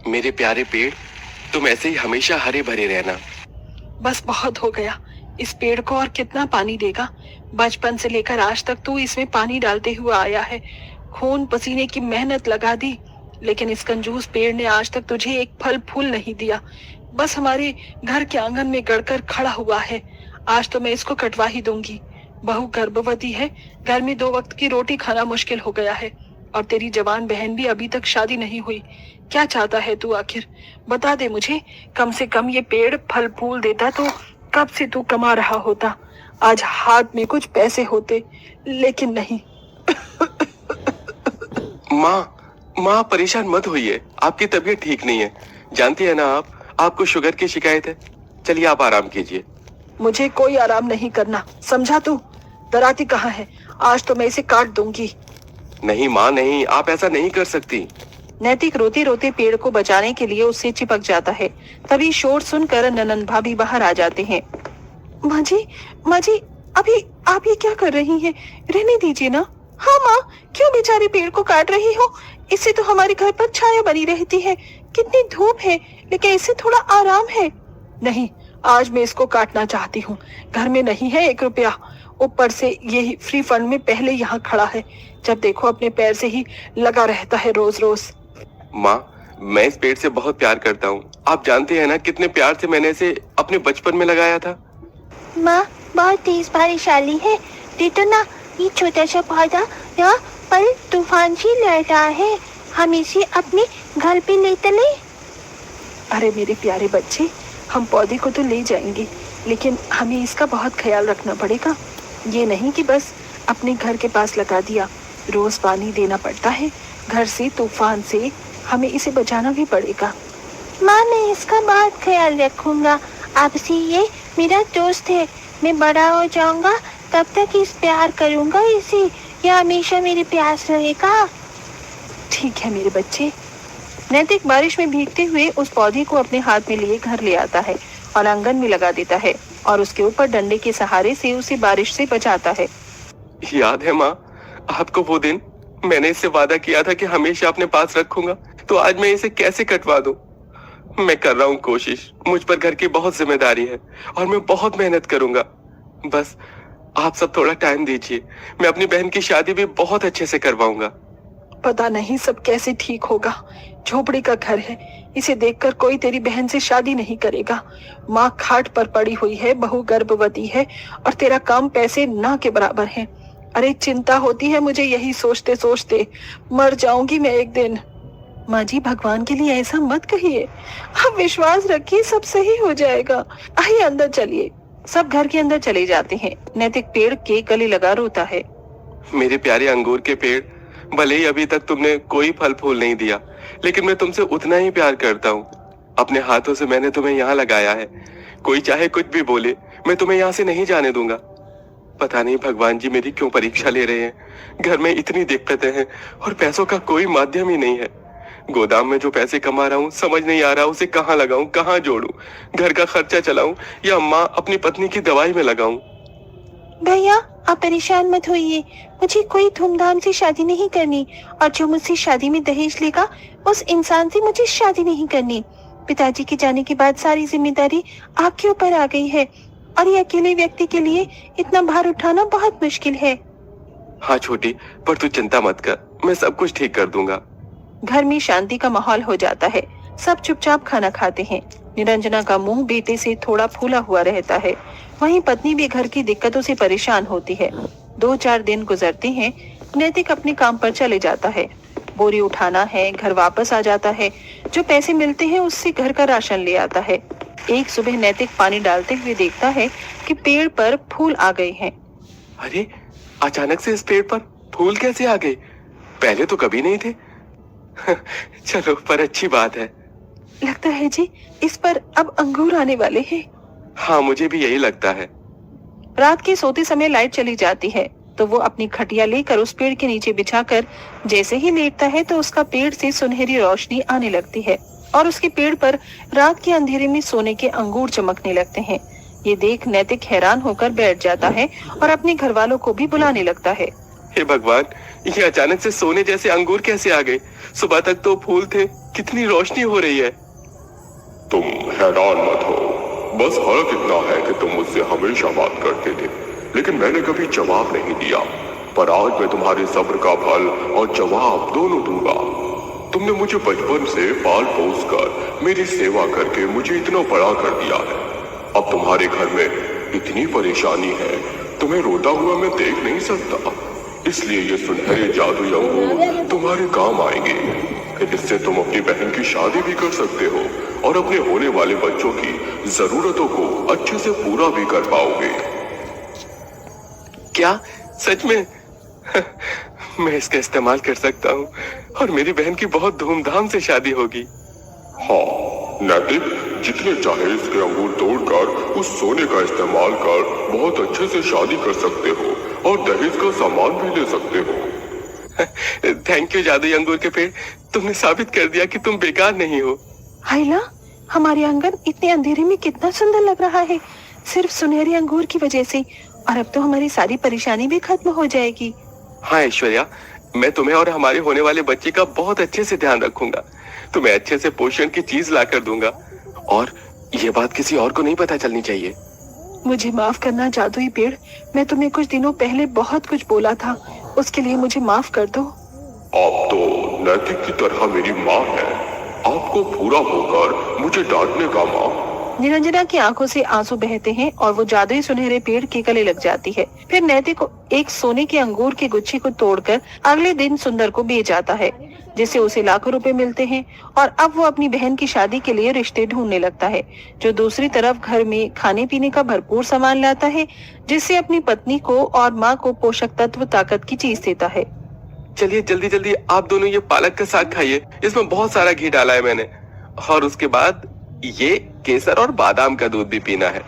मेरे प्यारे पेड़, तुम ऐसे ही हमेशा हरे भरे रहना। बस बहुत हो गया। इस पेड़ को और कितना पानी देगा? बचपन से लेकर आज तक तू इसमें पानी डालते हुआ आया है, खून पसीने की मेहनत लगा दी, लेकिन इस कंजूस पेड़ ने आज तक तुझे एक फल फूल नहीं दिया। बस हमारे घर के आंगन में गड़कर खड़ा हुआ है। आज तो मैं इसको कटवा ही दूंगी। बहू गर्भवती है, घर में 2 वक्त की रोटी खाना मुश्किल हो गया है, और तेरी जवान बहन भी अभी तक शादी नहीं हुई। क्या चाहता है तू आखिर? बता दे मुझे। कम से कम ये पेड़ फल फूल देता तो कब से तू कमा रहा होता, आज हाथ में कुछ पैसे होते, लेकिन नहीं। माँ परेशान मत होइए, आपकी तबीयत ठीक नहीं है। जानती है ना आपको शुगर की शिकायत है। चलिए आप आराम कीजिए। मुझे कोई आराम नहीं करना, समझा तू? डराती कहाँ है? आज तो मैं इसे काट दूंगी। नहीं माँ नहीं, आप ऐसा नहीं कर सकती। नैतिक रोते रोते पेड़ को बचाने के लिए उससे चिपक जाता है। तभी शोर सुनकर ननंद भाभी बाहर आ जाते हैं। माँ जी, अभी आप ये क्या कर रही हैं? रहने दीजिए ना। हाँ माँ, क्यों बेचारे पेड़ को काट रही हो? इससे तो हमारे घर पर छाया बनी रहती है। कितनी धूप है, लेकिन इससे थोड़ा आराम है। नहीं, आज मैं इसको काटना चाहती हूँ। घर में नहीं है 1 रुपया, ऊपर से ये फ्री फंड में पहले यहाँ खड़ा है। जब देखो अपने पैर से ही लगा रहता है रोज रोज। माँ, मैं इस पेड़ से बहुत प्यार करता हूँ। आप जानते हैं ना कितने प्यार से मैंने इसे अपने बचपन में लगाया था। माँ, बहुत तेज बारिश आ रही है, देखो ना ये छोटा सा पौधा यहाँ पर तूफान सी लड़ रहा है। हम इसे अपने घर पे ले चले? अरे मेरे प्यारे बच्चे, हम पौधे को तो ले जाएंगे, लेकिन हमें इसका बहुत ख्याल रखना पड़ेगा। ये नहीं कि बस अपने घर के पास लगा दिया, रोज पानी देना पड़ता है। घर से, तूफान से हमें इसे बचाना भी पड़ेगा। माँ, मैं इसका बहुत ख्याल रखूंगा। आपसे ये मेरा दोस्त है, मैं बड़ा हो जाऊंगा तब तक इस प्यार करूंगा इसे, ये हमेशा मेरे प्यास रहेगा। ठीक है मेरे बच्चे। नैतिक बारिश में भीगते हुए उस पौधे को अपने हाथ में लिए घर ले आता है और आंगन में लगा देता है, और उसके ऊपर डंडे के सहारे से उसे बारिश से बचाता है। याद है माँ, आपको वो दिन मैंने इससे वादा किया था कि हमेशा अपने पास रखूंगा, तो आज मैं इसे कैसे कटवा दूं? मैं कर रहा हूँ कोशिश। मुझ पर घर की बहुत जिम्मेदारी है और मैं बहुत मेहनत करूंगा। बस आप सब थोड़ा टाइम दीजिए, मैं अपनी बहन की शादी भी बहुत अच्छे से करवाऊंगा। पता नहीं सब कैसे ठीक होगा। झोपड़ी का घर है, इसे देखकर कोई तेरी बहन से शादी नहीं करेगा। माँ खाट पर पड़ी हुई है, बहू गर्भवती है, और तेरा काम पैसे ना के बराबर है। अरे चिंता होती है मुझे यही सोचते सोचते। मर जाऊंगी मैं एक दिन। माँ जी, भगवान के लिए ऐसा मत कहिए। आप विश्वास रखिए, सब सही हो जाएगा। आइए अंदर चलिए। सब घर के अंदर चले जाते हैं। नैतिक पेड़ के गले लगा रोता है। मेरे प्यारे अंगूर के पेड़, भले ही अभी तक तुमने कोई फल फूल नहीं दिया, लेकिन मैं तुमसे उतना ही प्यार करता हूँ। अपने हाथों से मैंने तुम्हें यहाँ लगाया है। कोई चाहे कुछ भी बोले, मैं तुम्हें यहाँ से नहीं जाने दूंगा। पता नहीं भगवान जी मेरी क्यों परीक्षा ले रहे हैं। घर में इतनी दिक्कतें हैं और पैसों का कोई माध्यम ही नहीं है। गोदाम में जो पैसे कमा रहा हूँ, समझ नहीं आ रहा उसे कहाँ लगाऊं, कहाँ जोड़ूं। घर का खर्चा चलाऊं या माँ अपनी पत्नी की दवाई में लगाऊं। भैया, आप परेशान मत होइए। मुझे कोई धूमधाम से शादी नहीं करनी, और जो मुझसे शादी में दहेज लेगा उस इंसान से मुझे शादी नहीं करनी। पिताजी के जाने के बाद सारी जिम्मेदारी आपके ऊपर आ गई है, और ये अकेले व्यक्ति के लिए इतना भार उठाना बहुत मुश्किल है। हाँ छोटी, पर तू चिंता मत कर, मैं सब कुछ ठीक कर दूंगा। घर में शांति का माहौल हो जाता है। सब चुपचाप खाना खाते हैं। निरंजना का मुंह बेटे से थोड़ा फूला हुआ रहता है। वहीं पत्नी भी घर की दिक्कतों से परेशान होती है। 2-4 दिन गुजरते हैं। नैतिक अपने काम पर चले जाता है। बोरी उठाना है, घर वापस आ जाता है। जो पैसे मिलते हैं उससे घर का राशन ले आता है। एक सुबह नैतिक पानी डालते हुए देखता है कि पेड़ पर फूल आ गए हैं। अरे, अचानक से इस पेड़ पर फूल कैसे आ गए? पहले तो कभी नहीं थे। चलो, पर अच्छी बात है। लगता है जी इस पर अब अंगूर आने वाले हैं। हाँ, मुझे भी यही लगता है। रात के सोते समय लाइट चली जाती है, तो वो अपनी खटिया लेकर उस पेड़ के नीचे बिछाकर जैसे ही लेटता है तो उसका पेड़ से सुनहरी रोशनी आने लगती है, और उसके पेड़ पर रात के अंधेरे में सोने के अंगूर चमकने लगते हैं। ये देख नैतिक हैरान होकर बैठ जाता है और अपने घर वालों को भी बुलाने लगता है। हे भगवान, ये अचानक से सोने जैसे अंगूर कैसे आ गए? सुबह तक तो फूल थे, कितनी रोशनी हो रही है। तुम हैरान मत हो, बस फर्क इतना है कि तुम मुझसे हमेशा बात करते थे, लेकिन मैंने कभी जवाब नहीं दिया। पर आज मैं तुम्हारे सब्र का फल और जवाब दोनों दूंगा। तुमने मुझे बचपन से पाल पोस कर, मेरी सेवा करके मुझे इतना बड़ा कर दिया है। अब तुम्हारे घर में इतनी परेशानी है, तुम्हें रोता हुआ मैं देख नहीं सकता। इसलिए ये सुनहरे जादुई अंगूर तुम्हारे काम आएंगे। फिर इससे तुम अपनी बहन की शादी भी कर सकते हो और अपने होने वाले बच्चों की जरूरतों को अच्छे से पूरा भी कर पाओगे। क्या सच में? मैं इसका इस्तेमाल कर सकता हूँ और मेरी बहन की बहुत धूमधाम से शादी होगी। हाँ नैतिक, जितने चाहे इसके अंगूर तोड़कर उस सोने का इस्तेमाल कर बहुत अच्छे से शादी कर सकते हो और दहेज का सामान भी ले सकते हो। थैंक यू जादुई अंगूर के पेड़, तुमने साबित कर दिया कि तुम बेकार नहीं हो। हाइला, हमारे आंगन इतने अंधेरे में कितना सुंदर लग रहा है, सिर्फ सुनहरे अंगूर की वजह से। और अब तो हमारी सारी परेशानी भी खत्म हो जाएगी। हाँ ऐश्वर्या, मैं तुम्हें और हमारे होने वाले बच्चे का बहुत अच्छे से ध्यान रखूंगा। तुम्हें अच्छे से पोषण की चीज ला कर दूंगा और ये बात किसी और को नहीं पता चलनी चाहिए। मुझे माफ करना जादुई पेड़, मैं तुम्हें कुछ दिनों पहले बहुत कुछ बोला था, उसके लिए मुझे माफ कर दो। आप तो नैतिक की तरह मेरी माँ है, आपको पूरा होकर मुझे डांटने का माँ। निरंजना की आंखों से आंसू बहते हैं और वो जादुई सुनहरे पेड़ के गले लग जाती है। फिर नैतिक एक सोने के अंगूर के गुच्छे को तोड़कर अगले दिन सुंदर को बेच आता है, जिससे उसे लाखों रुपए मिलते हैं। और अब वो अपनी बहन की शादी के लिए रिश्ते ढूंढने लगता है, जो दूसरी तरफ घर में खाने पीने का भरपूर सामान लाता है, जिससे अपनी पत्नी को और माँ को पोषक तत्व ताकत की चीज देता है। चलिए जल्दी जल्दी आप दोनों ये पालक का साग खाइए, इसमें बहुत सारा घी डाला है मैंने। और उसके बाद ये केसर और बादाम का दूध भी पीना है।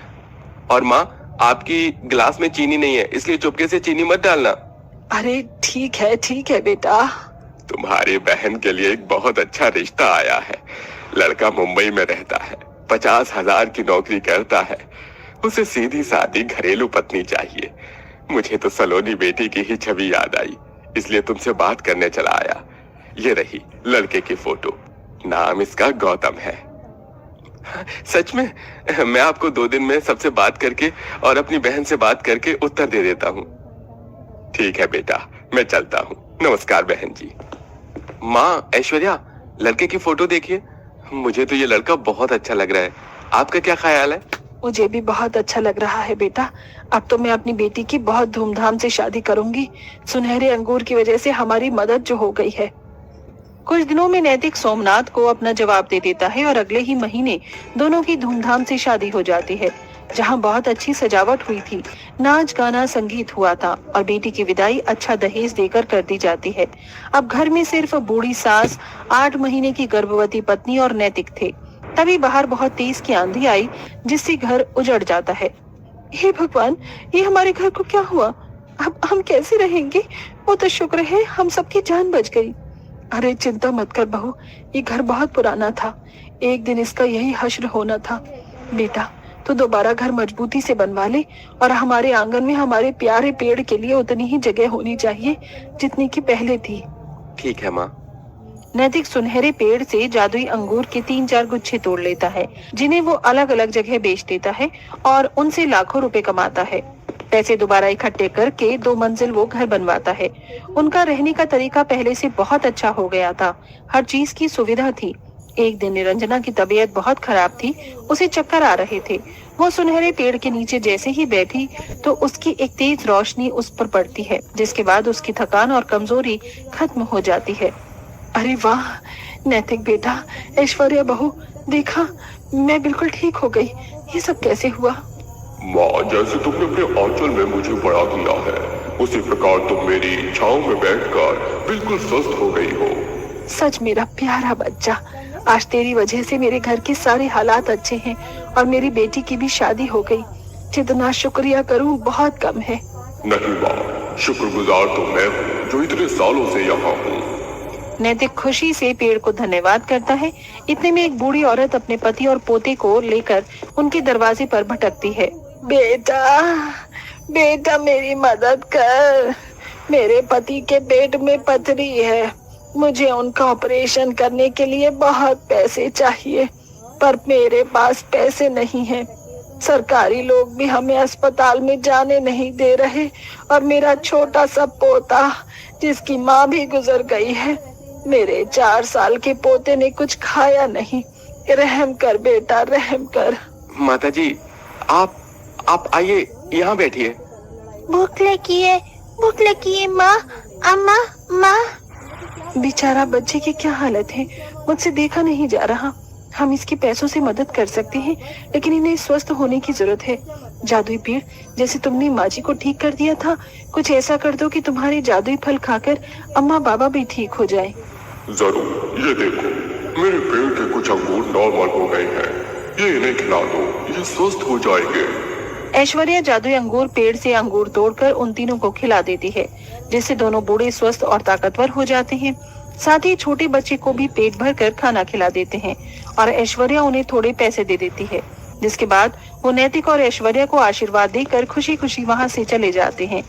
और माँ, आपकी गिलास में चीनी नहीं है, इसलिए चुपके से चीनी मत डालना। अरे ठीक है बेटा। तुम्हारी बहन के लिए एक बहुत अच्छा रिश्ता आया है। लड़का मुंबई में रहता है, 50,000 की नौकरी करता है। उसे सीधी सादी घरेलू पत्नी चाहिए। मुझे तो सलोनी बेटी की ही छवि याद आई, इसलिए तुमसे बात करने चला आया। ये रही लड़के की फोटो, नाम इसका गौतम है। सच में? मैं आपको 2 दिन में सबसे बात करके और अपनी बहन से बात करके उत्तर दे देता हूँ। ठीक है बेटा, मैं चलता हूँ। नमस्कार बहन जी। माँ ऐश्वर्या, लड़के की फोटो देखिए। मुझे तो ये लड़का बहुत अच्छा लग रहा है, आपका क्या ख्याल है? मुझे भी बहुत अच्छा लग रहा है बेटा। अब तो मैं अपनी बेटी की बहुत धूमधाम से शादी करूंगी। सुनहरे अंगूर की वजह से हमारी मदद जो हो गई है। कुछ दिनों में नैतिक सोमनाथ को अपना जवाब दे देता है और अगले ही महीने दोनों की धूमधाम से शादी हो जाती है, जहां बहुत अच्छी सजावट हुई थी, नाच गाना संगीत हुआ था और बेटी की विदाई अच्छा दहेज देकर कर दी जाती है। अब घर में सिर्फ बूढ़ी सास, 8 महीने की गर्भवती पत्नी और नैतिक थे। तभी बाहर बहुत तेज की आंधी आई, जिससे घर उजड़ जाता है। हे भगवान, ये हमारे घर को क्या हुआ? अब हम कैसे रहेंगे? वो तो शुक्र है हम सबकी जान बच गई। अरे चिंता मत कर बहू, ये घर बहुत पुराना था, एक दिन इसका यही हश्र होना था। बेटा तो दोबारा घर मजबूती से बनवा ले और हमारे आंगन में हमारे प्यारे पेड़ के लिए उतनी ही जगह होनी चाहिए जितनी की पहले थी। ठीक है माँ। नैतिक सुनहरे पेड़ से जादुई अंगूर के 3-4 गुच्छे तोड़ लेता है, जिन्हें वो अलग अलग जगह बेच देता है और उनसे लाखों रुपए कमाता है। पैसे दोबारा इकट्ठे करके 2 मंजिल वो घर बनवाता है। उनका रहने का तरीका पहले से बहुत अच्छा हो गया था, हर चीज की सुविधा थी। एक दिन निरंजना की तबीयत बहुत खराब थी, उसे चक्कर आ रहे थे। वो सुनहरे पेड़ के नीचे जैसे ही बैठी तो उसकी एक तेज रोशनी उस पर पड़ती है, जिसके बाद उसकी थकान और कमजोरी खत्म हो जाती है। अरे वाह नैतिक बेटा, ऐश्वर्या बहू, देखा मैं बिल्कुल ठीक हो गई। ये सब कैसे हुआ? माँ, जैसे तुमने अपने आंचल में मुझे बड़ा किया है, उसी प्रकार तुम मेरी छांव में बैठकर बिल्कुल स्वस्थ हो गई हो। सच मेरा प्यारा बच्चा, आज तेरी वजह से मेरे घर के सारे हालात अच्छे हैं और मेरी बेटी की भी शादी हो गई। जितना शुक्रिया करूं बहुत कम है। नहीं माँ, शुक्रगुजार तो मैं हूँ जो इतने सालों से यहाँ हूँ। नैतिक खुशी से पेड़ को धन्यवाद करता है। इतने में एक बूढ़ी औरत अपने पति और पोते को लेकर उनके दरवाजे पर भटकती है। बेटा, बेटा मेरी मदद कर, मेरे पति के पेट में पथरी है। मुझे उनका ऑपरेशन करने के लिए बहुत पैसे चाहिए, पर मेरे पास पैसे नहीं हैं। सरकारी लोग भी हमें अस्पताल में जाने नहीं दे रहे और मेरा छोटा सा पोता जिसकी माँ भी गुजर गई है, मेरे 4 साल के पोते ने कुछ खाया नहीं। रहम कर बेटा, रहम कर। माता जी, आप आइए, यहाँ बैठिए। भूख लगी है माँ, अम्मा, माँ। बेचारा बच्चे की क्या हालत है, मुझसे देखा नहीं जा रहा। हम इसके पैसों से मदद कर सकते हैं, लेकिन इन्हें स्वस्थ होने की जरूरत है। जादुई पेड़, जैसे तुमने माँ जी को ठीक कर दिया था, कुछ ऐसा कर दो कि तुम्हारे जादुई फल खाकर अम्मा बाबा भी ठीक हो जाए। जरूर, ये देखो, मेरे पेड़ के कुछ अंगूर नॉर्मल हो गए हैं। ये इन्हें खिला दो, ये स्वस्थ हो जाएंगे। ऐश्वर्या जादुई अंगूर पेड़ से अंगूर तोड़कर उन तीनों को खिला देती है, जिससे दोनों बूढ़े स्वस्थ और ताकतवर हो जाते हैं। साथ ही छोटे बच्चे को भी पेट भर कर खाना खिला देते हैं और ऐश्वर्या उन्हें थोड़े पैसे दे देती है, जिसके बाद वो नैतिक और ऐश्वर्या को आशीर्वाद देकर खुशी खुशी वहां से चले जाते हैं